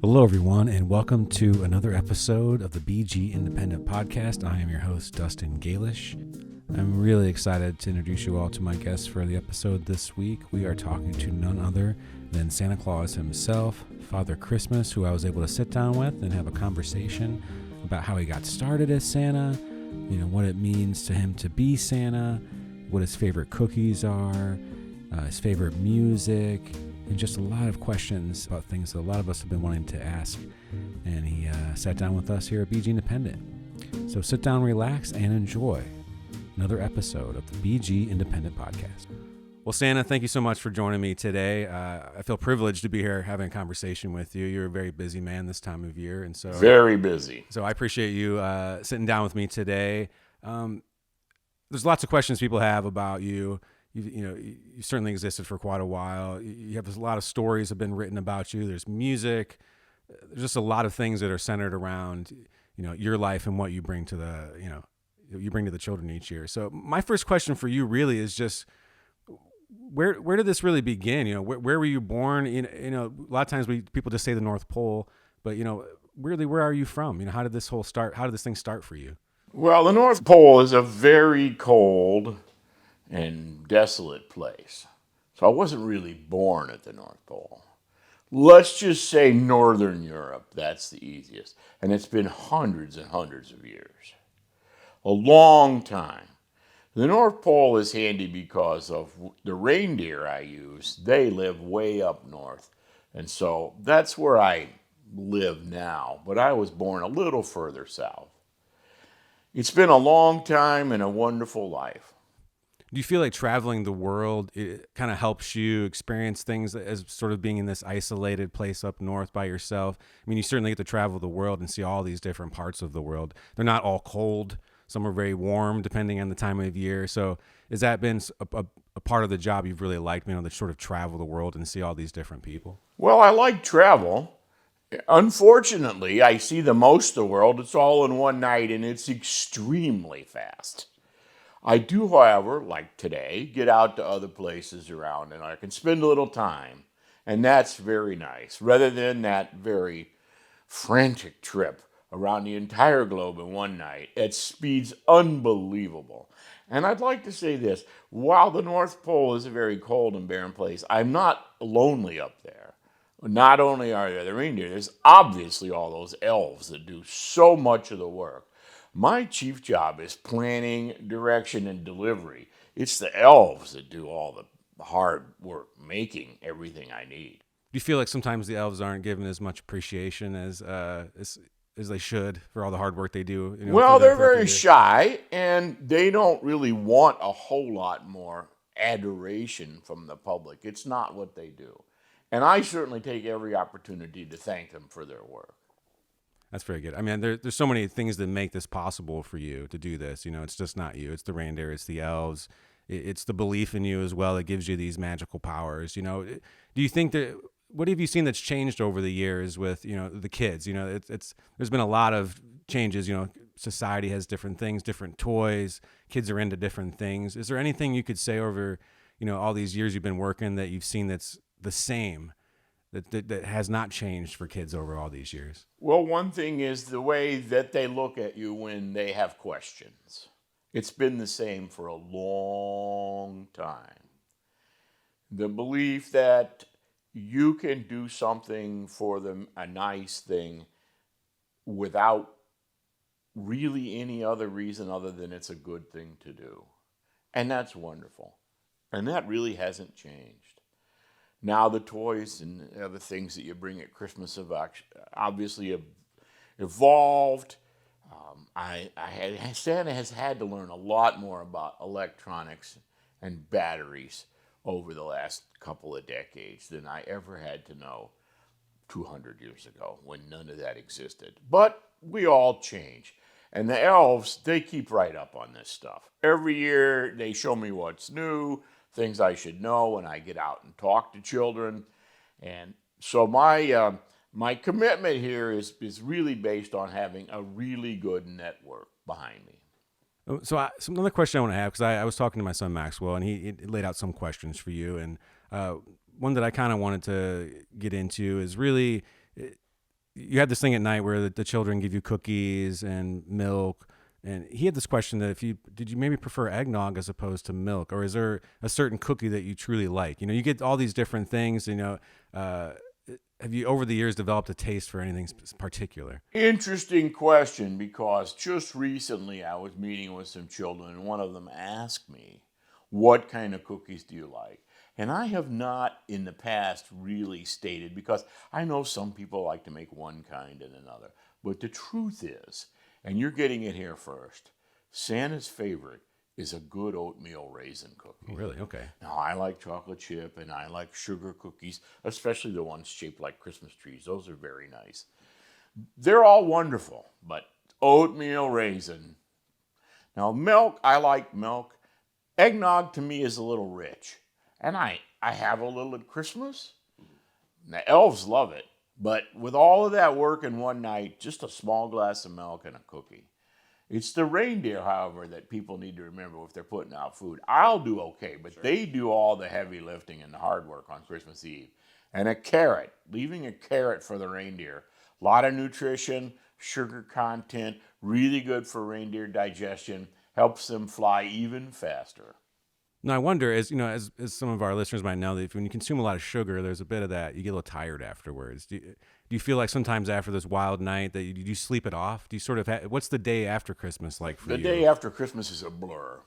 Hello, everyone, and welcome to another episode of the BG Independent Podcast. I am your host, Dustin Galish. I'm really excited to introduce you all to my guests for the episode this week. We are talking to none other than Santa Claus himself, Father Christmas, who I was able to sit down with and have a conversation about how he got started as Santa, what it means to him to be Santa, what his favorite cookies are, his favorite music, and just a lot of questions about things that a lot of us have been wanting to ask. And he sat down with us here at BG Independent. So sit down, relax, and enjoy another episode of the BG Independent Podcast. Well, Santa, thank you so much for joining me today. I feel privileged to be here having a conversation with you. You're a very busy man this time of year, and so very busy. So I appreciate you sitting down with me today. There's lots of questions people have about you. You certainly existed for quite a while. You have a lot of stories have been written about you. There's music. There's just a lot of things that are centered around, your life and what you bring to the children each year. So my first question for you really is just, where did this really begin? Where were you born? A lot of times people just say the North Pole, but really, where are you from? How did this thing start for you? Well, the North Pole is a very cold and desolate place. So I wasn't really born at the North Pole. Let's just say Northern Europe, that's the easiest. And it's been hundreds and hundreds of years. A long time. The North Pole is handy because of the reindeer I use. They live way up north. And so that's where I live now. But I was born a little further south. It's been a long time and a wonderful life. Do you feel like traveling the world, it kind of helps you experience things as sort of being in this isolated place up north by yourself? I mean, you certainly get to travel the world and see all these different parts of the world. They're not all cold. Some are very warm depending on the time of year. So has that been a part of the job you've really liked, to sort of travel the world and see all these different people? Well, I like travel. Unfortunately, I see the most of the world. It's all in one night and it's extremely fast. I do, however, like today, get out to other places around and I can spend a little time. And that's very nice, rather than that very frantic trip around the entire globe in one night at speeds unbelievable. And I'd like to say this, while the North Pole is a very cold and barren place, I'm not lonely up there. Not only are there the reindeer, there's obviously all those elves that do so much of the work. My chief job is planning, direction, and delivery. It's the elves that do all the hard work, making everything I need. Do you feel like sometimes the elves aren't given as much appreciation as they should for all the hard work they do? Well, they're very shy, and they don't really want a whole lot more adoration from the public. It's not what they do. And I certainly take every opportunity to thank them for their work. That's very good. I mean, there's so many things that make this possible for you to do this. It's just not you. It's the reindeer. It's the elves. It's the belief in you as well that gives you these magical powers. Do you think that, what have you seen that's changed over the years with, the kids? There's been a lot of changes. Society has different things, different toys. Kids are into different things. Is there anything you could say over, all these years you've been working that you've seen that's the same, that has not changed for kids over all these years? Well, one thing is the way that they look at you when they have questions. It's been the same for a long time. The belief that you can do something for them, a nice thing, without really any other reason other than it's a good thing to do. And that's wonderful. And that really hasn't changed. Now the toys and other things that you bring at Christmas have obviously evolved. Santa has had to learn a lot more about electronics and batteries over the last couple of decades than I ever had to know 200 years ago when none of that existed. But we all change. And the elves, they keep right up on this stuff. Every year they show me what's new, things I should know when I get out and talk to children. And so my commitment here is really based on having a really good network behind me. So another question I want to have, because I was talking to my son Maxwell, and he laid out some questions for you. And one that I kind of wanted to get into is really you had this thing at night where the children give you cookies and milk. And he had this question that did you maybe prefer eggnog as opposed to milk, or is there a certain cookie that you truly like? You know, you get all these different things. Uh, have you over the years developed a taste for anything particular? Interesting question, because just recently I was meeting with some children and one of them asked me, what kind of cookies do you like? And I have not in the past really stated, because I know some people like to make one kind and another. But the truth is, and you're getting it here first, Santa's favorite is a good oatmeal raisin cookie. Really? Okay. Now, I like chocolate chip and I like sugar cookies, especially the ones shaped like Christmas trees. Those are very nice. They're all wonderful, but oatmeal raisin. Now, milk, I like milk. Eggnog to me is a little rich. And I have a little at Christmas. The elves love it. But with all of that work in one night, just a small glass of milk and a cookie. It's the reindeer, however, that people need to remember if they're putting out food. I'll do okay, but sure, they do all the heavy lifting and the hard work on Christmas Eve. And a carrot, leaving a carrot for the reindeer. A lot of nutrition, sugar content, really good for reindeer digestion, helps them fly even faster. Now, I wonder, as some of our listeners might know, that when you consume a lot of sugar, there's a bit of that. You get a little tired afterwards. Do you feel like sometimes after this wild night that you sleep it off? Do you sort of what's the day after Christmas like for you? The day after Christmas is a blur.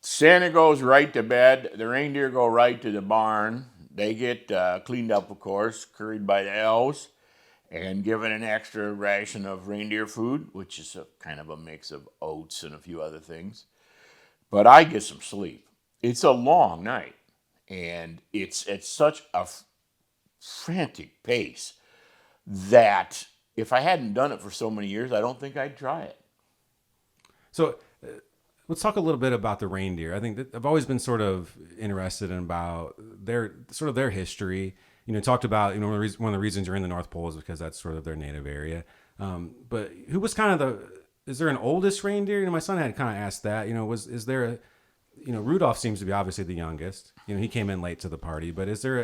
Santa goes right to bed. The reindeer go right to the barn. They get cleaned up, of course, curried by the elves, and given an extra ration of reindeer food, which is kind of a mix of oats and a few other things. But I get some sleep. It's a long night, and it's at such a frantic pace that if I hadn't done it for so many years, I don't think I'd try it. So let's talk a little bit about the reindeer. I think that I've always been sort of interested in about their history. Talked about, one of the reasons you're in the North Pole is because that's sort of their native area. But who was kind of is there an oldest reindeer? My son had kind of asked that, is there a, Rudolph seems to be obviously the youngest. He came in late to the party, but is there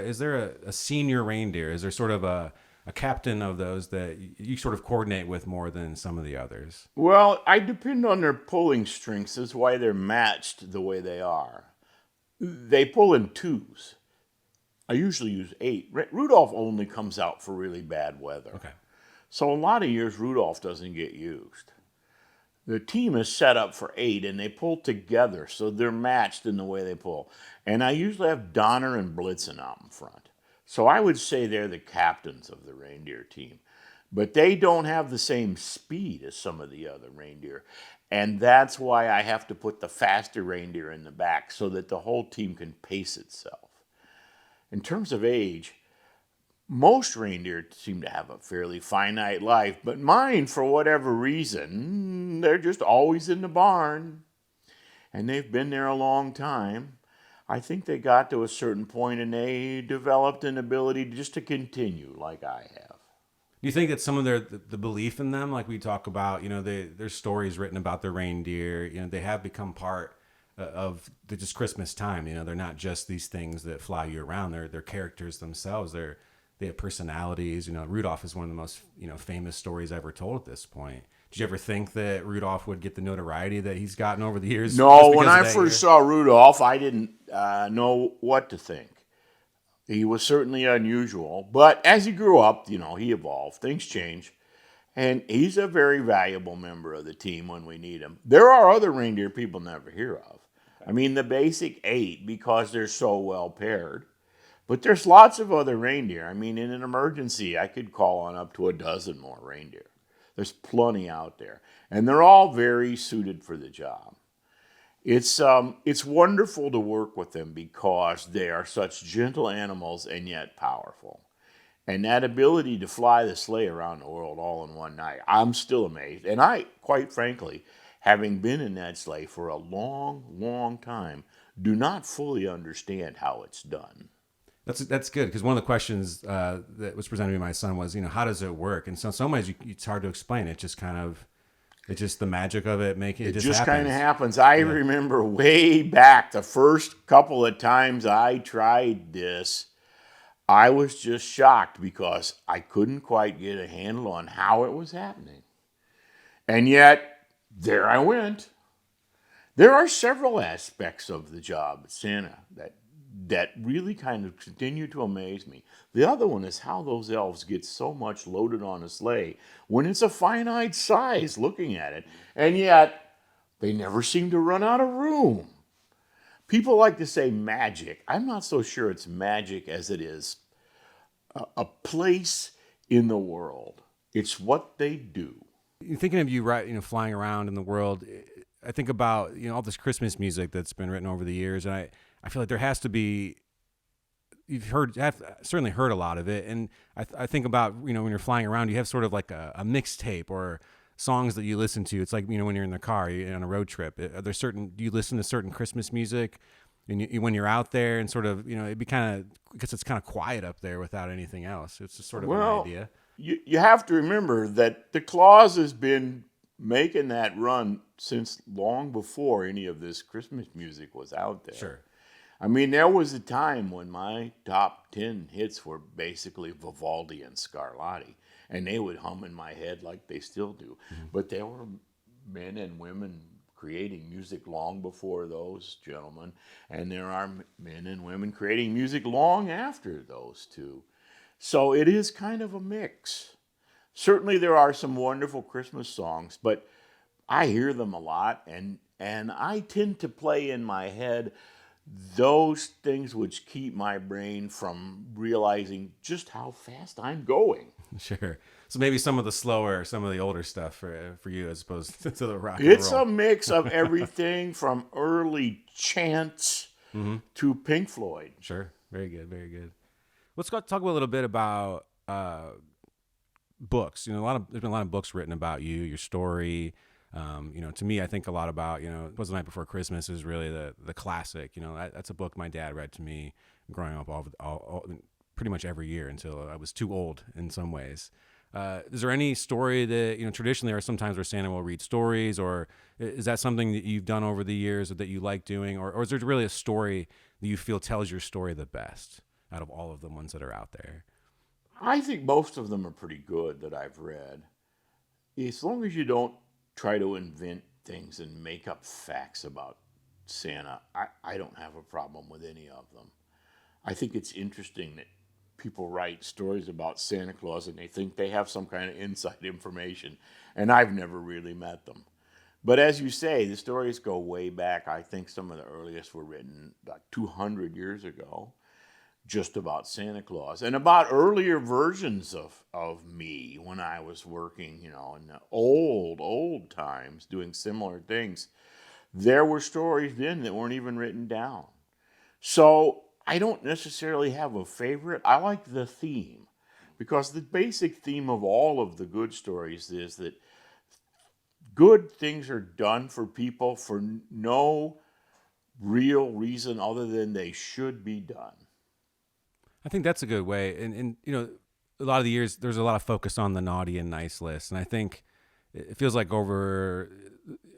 a senior reindeer? Is there sort of a captain of those that you sort of coordinate with more than some of the others? Well, I depend on their pulling strengths. That's why they're matched the way they are. They pull in twos. I usually use 8. Rudolph only comes out for really bad weather. Okay. So a lot of years Rudolph doesn't get used. The team is set up for 8, and they pull together, so they're matched in the way they pull. And I usually have Donner and Blitzen out in front. So I would say they're the captains of the reindeer team. But they don't have the same speed as some of the other reindeer. And that's why I have to put the faster reindeer in the back so that the whole team can pace itself. In terms of age, most reindeer seem to have a fairly finite life, but mine, for whatever reason, they're just always in the barn. And they've been there a long time. I think they got to a certain point and they developed an ability just to continue like I have. Do you think that some of the belief in them, like we talk about, there's stories written about the reindeer, they have become part of just Christmas time. They're not just these things that fly you around. They're characters themselves. They have personalities. Rudolph is one of the most, famous stories ever told at this point. Did you ever think that Rudolph would get the notoriety that he's gotten over the years? No, when I first saw Rudolph, I didn't know what to think. He was certainly unusual, but as he grew up, he evolved. Things change, and he's a very valuable member of the team when we need him. There are other reindeer people never hear of. I mean, the basic 8, because they're so well paired. But there's lots of other reindeer. I mean, in an emergency, I could call on up to a dozen more reindeer. There's plenty out there. And they're all very suited for the job. It's wonderful to work with them because they are such gentle animals and yet powerful. And that ability to fly the sleigh around the world all in one night, I'm still amazed. And I, quite frankly, having been in that sleigh for a long, long time, do not fully understand how it's done. That's good, because one of the questions that was presented to me by my son was, how does it work? And so in some ways, it's hard to explain. It's just the magic of it. It just kind of happens. I remember way back the first couple of times I tried this, I was just shocked because I couldn't quite get a handle on how it was happening. And yet, there I went. There are several aspects of the job at Santa that really kind of continue to amaze me. The other one is how those elves get so much loaded on a sleigh when it's a finite size looking at it, and yet they never seem to run out of room. People like to say magic. I'm not so sure it's magic as it is a place in the world. It's what they do. Thinking of you, right? Flying around in the world. I think about all this Christmas music that's been written over the years, and I feel like there has to be. Have certainly heard a lot of it, and I think about when you're flying around, you have sort of like a mixtape or songs that you listen to. It's like when you're in the car, you're on a road trip. Are there do you listen to certain Christmas music, and when you're out there, and sort of it'd be kind of because it's kind of quiet up there without anything else. It's just sort of an idea. You have to remember that the Claus has been making that run since long before any of this Christmas music was out there. Sure. I mean, there was a time when my top 10 hits were basically Vivaldi and Scarlatti, and they would hum in my head like they still do. Mm-hmm. But there were men and women creating music long before those gentlemen, and there are men and women creating music long after those two. So it is kind of a mix. Certainly there are some wonderful Christmas songs, but I hear them a lot, and I tend to play in my head those things which keep my brain from realizing just how fast I'm going. Sure. So maybe some of the older stuff for you as opposed to the rock and It's roll. a mix of everything from early chants to Pink Floyd. Sure. Very good. Very good. Let's talk a little bit about books. There's been a lot of books written about you, your story. To me, I think a lot about, It Was the Night Before Christmas is really the classic. That's a book my dad read to me growing up all pretty much every year until I was too old in some ways. Is there any story that, traditionally there are sometimes where Santa will read stories, or is that something that you've done over the years or that you like doing? Or is there really a story that you feel tells your story the best out of all of the ones that are out there? I think most of them are pretty good that I've read. As long as you don't try to invent things and make up facts about Santa, I don't have a problem with any of them. I think it's interesting that people write stories about Santa Claus and they think they have some kind of inside information, and I've never really met them. But as you say, the stories go way back. I think some of the earliest were written about 200 years ago, just about Santa Claus, and about earlier versions of me when I was working, in the old times doing similar things. There were stories then that weren't even written down. So I don't necessarily have a favorite. I like the theme, because the basic theme of all of the good stories is that good things are done for people for no real reason other than they should be done. I think that's a good way. And a lot of the years, there's a lot of focus on the naughty and nice list. And I think it feels like over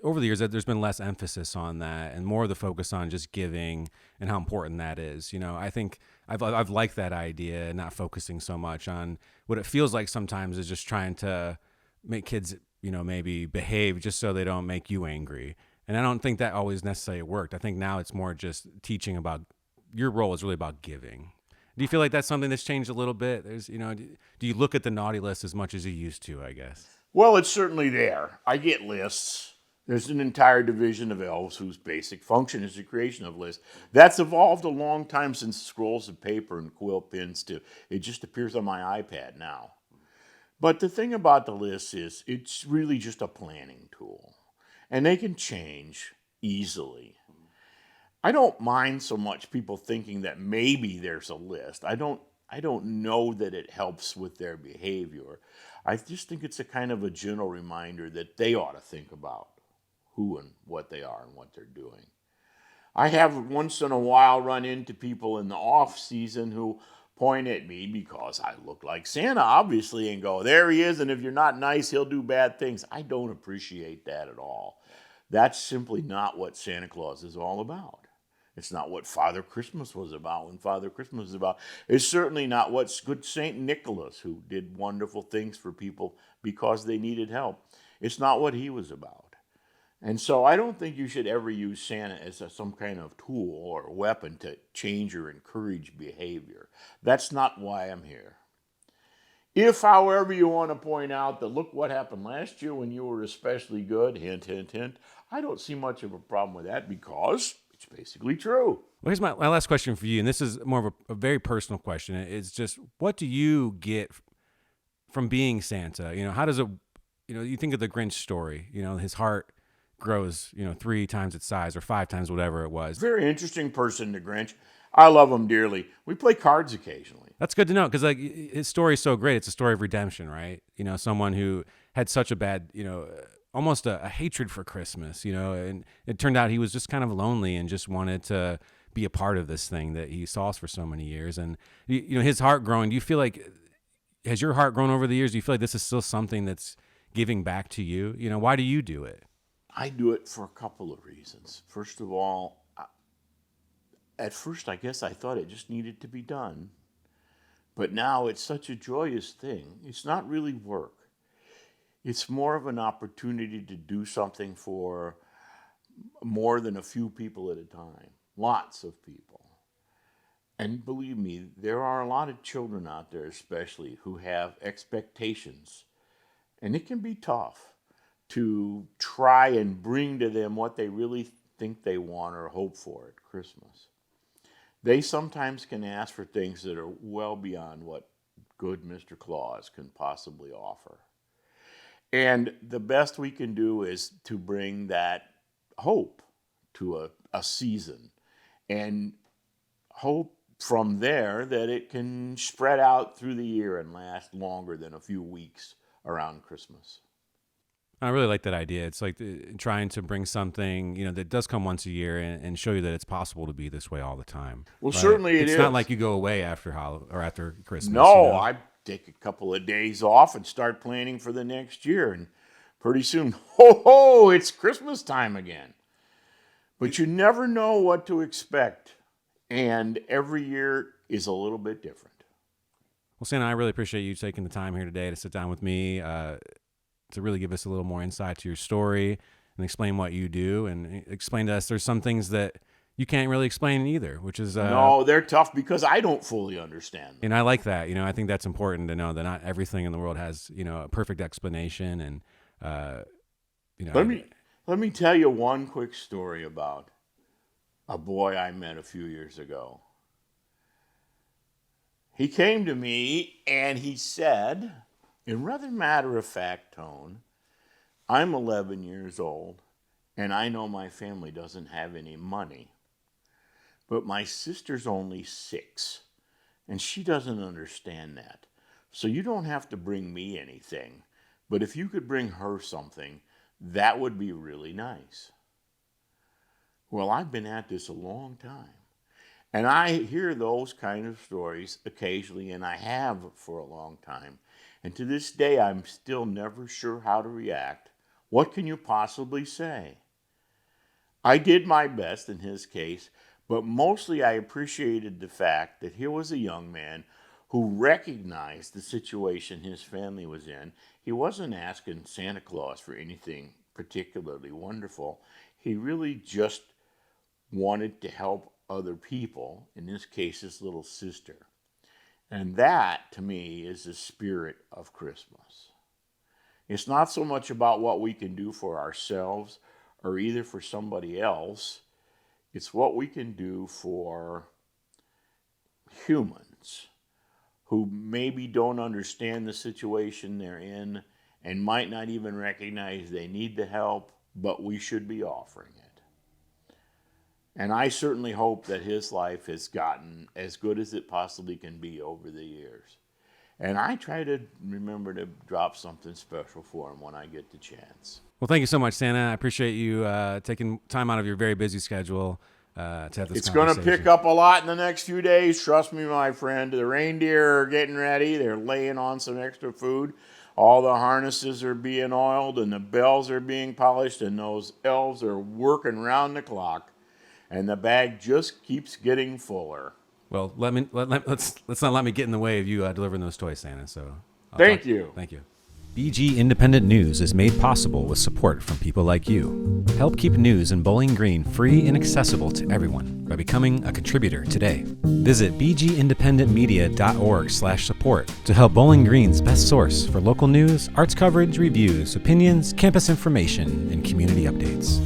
the years that there's been less emphasis on that and more of the focus on just giving and how important that is. I think I've liked that idea and not focusing so much on what it feels like sometimes is just trying to make kids, maybe behave just so they don't make you angry. And I don't think that always necessarily worked. I think now it's more just teaching about your role is really about giving. Do you feel like that's something that's changed a little bit? Do you look at the naughty list as much as you used to, I guess? Well, it's certainly there. I get lists. There's an entire division of elves whose basic function is the creation of lists. That's evolved a long time since scrolls of paper and quill pens it just appears on my iPad now. But the thing about the lists is it's really just a planning tool. And they can change easily. I don't mind so much people thinking that maybe there's a list. I don't know that it helps with their behavior. I just think it's a kind of a gentle reminder that they ought to think about who and what they are and what they're doing. I have once in a while run into people in the off season who point at me because I look like Santa, obviously, and go, there he is, and if you're not nice, he'll do bad things. I don't appreciate that at all. That's simply not what Santa Claus is all about. It's not what Father Christmas was about when Father Christmas was about. It's certainly not what's good St. Nicholas, who did wonderful things for people because they needed help. It's not what he was about. And so I don't think you should ever use Santa as some kind of tool or weapon to change or encourage behavior. That's not why I'm here. If, however, you want to point out that look what happened last year when you were especially good, hint, hint, hint, I don't see much of a problem with that because it's basically true. Well, here's my last question for you, and this is more of a very personal question. It's just, what do you get from being Santa? How does it, you think of the Grinch story, his heart grows, 3 times its size or 5 times whatever it was. Very interesting person, the Grinch. I love him dearly. We play cards occasionally. That's good to know because his story is so great. It's a story of redemption, right? Someone who had such a bad, almost a hatred for Christmas, and it turned out he was just kind of lonely and just wanted to be a part of this thing that he saw for so many years. And, his heart growing, do you feel like, has your heart grown over the years? Do you feel like this is still something that's giving back to you? Why do you do it? I do it for a couple of reasons. First of all, at first I guess I thought it just needed to be done. But now it's such a joyous thing. It's not really work. It's more of an opportunity to do something for more than a few people at a time. Lots of people. And believe me, there are a lot of children out there especially who have expectations. And it can be tough to try and bring to them what they really think they want or hope for at Christmas. They sometimes can ask for things that are well beyond what good Mr. Claus can possibly offer. And the best we can do is to bring that hope to a season and hope from there that it can spread out through the year and last longer than a few weeks around Christmas. I really like that idea. It's like trying to bring something, that does come once a year and show you that it's possible to be this way all the time. Well, certainly it is. It's not like you go away after after Christmas. No, I take a couple of days off and start planning for the next year. And pretty soon, it's Christmas time again. But you never know what to expect. And every year is a little bit different. Well, Santa, I really appreciate you taking the time here today to sit down with me, to really give us a little more insight to your story and explain what you do and explain to us there's some things that you can't really explain either, which is... no, they're tough because I don't fully understand them. And I like that. I think that's important to know that not everything in the world has, a perfect explanation. And, Let me tell you one quick story about a boy I met a few years ago. He came to me and he said, in rather matter-of-fact tone, I'm 11 years old, and I know my family doesn't have any money. But my sister's only 6, and she doesn't understand that. So you don't have to bring me anything. But if you could bring her something, that would be really nice. Well, I've been at this a long time. And I hear those kind of stories occasionally, and I have for a long time. And to this day, I'm still never sure how to react. What can you possibly say? I did my best in his case, but mostly I appreciated the fact that here was a young man who recognized the situation his family was in. He wasn't asking Santa Claus for anything particularly wonderful. He really just wanted to help other people, in this case, his little sister. And that, to me, is the spirit of Christmas. It's not so much about what we can do for ourselves or either for somebody else. It's what we can do for humans who maybe don't understand the situation they're in and might not even recognize they need the help, but we should be offering it. And I certainly hope that his life has gotten as good as it possibly can be over the years. And I try to remember to drop something special for him when I get the chance. Well, thank you so much, Santa. I appreciate you taking time out of your very busy schedule to have this conversation. It's going to pick up a lot in the next few days. Trust me, my friend. The reindeer are getting ready. They're laying on some extra food. All the harnesses are being oiled and the bells are being polished, and those elves are working round the clock. and the bag just keeps getting fuller. Well, let's not let me get in the way of you delivering those toys, Santa. So Thank you. Thank you. BG Independent News is made possible with support from people like you. Help keep news in Bowling Green free and accessible to everyone by becoming a contributor today. Visit bgindependentmedia.org/support to help Bowling Green's best source for local news, arts coverage, reviews, opinions, campus information, and community updates.